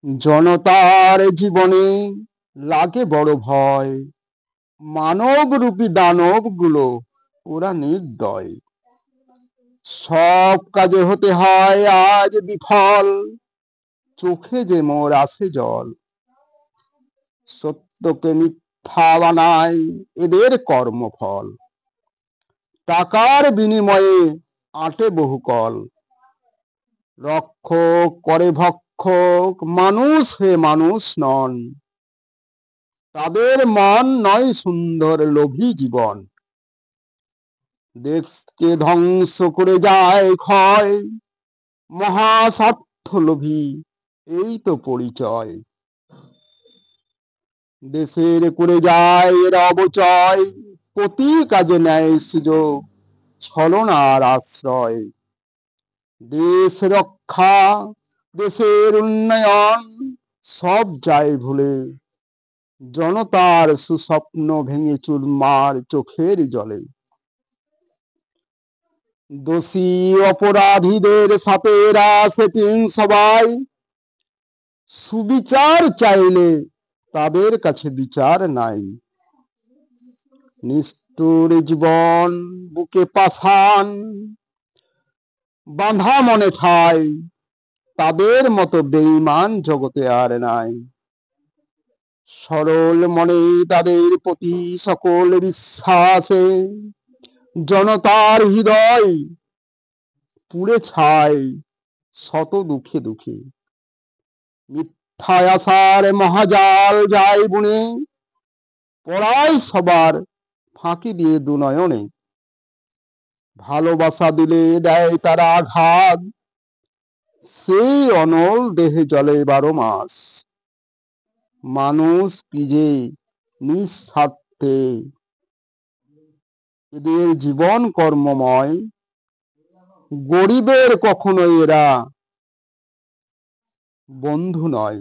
জনতার জীবনে লাগে বড় ভয়, মানবরূপী দানবগুলো ওরা নির্দয়। সব কাজে হতে হয় আজ বিফল, চোখে যে মোর আসে জল। সত্যকে মিথ্যা বানায় এদের কর্মফল, টাকার বিনিময়ে আঁটে বহুকল। রক্ষক করে ভক্ষক, মানুষ হয়ে মানুষ নন। তাদের মন নয় সুন্দর লোভী জীবন, দেশকে ধ্বংস করে যায় ক্ষয়। মহাস্বার্থ লোভী এই তো পরিচয়, দেশের করে যায় এরা অবচয়। প্রতি কাজে নেয় সুযোগ, ছলনার আশ্রয়। দেশ রক্ষা, দেশের উন্নয়ন সব যায় ভুলে, জনতার সুস্বপ্ন ভেঙে চুরমার চোখের জলে। দোষী অপরাধীদের সাথে এরা সেটিং সবাই, সুবিচার চাইলে তাদের কাছে বিচার নাই। নিষ্ঠুর জীবন বুকে পাষাণ, বাঁধা মনে ঠাই, তাদের মতো বেঈমান জগতে আর নাই। সরল মনে তাদের প্রতি সকল বিশ্বাসে, জনতার হৃদয় পুড়ে ছাই শত দুঃখে দুঃখে। মিথ্যায় আশার মহাজাল যায় বুনে, পড়ায় সবার ফাঁকি দিয়ে দুনয়নে। ভালোবাসা দিলে দেয় তারা আঘাত, সেই অনল দেহে জলে 12 মাস। মানুষ কি যে নিঃস্বার্থে, এদের জীবন কর্মময়। গরিবের কখনো এরা বন্ধু নয়।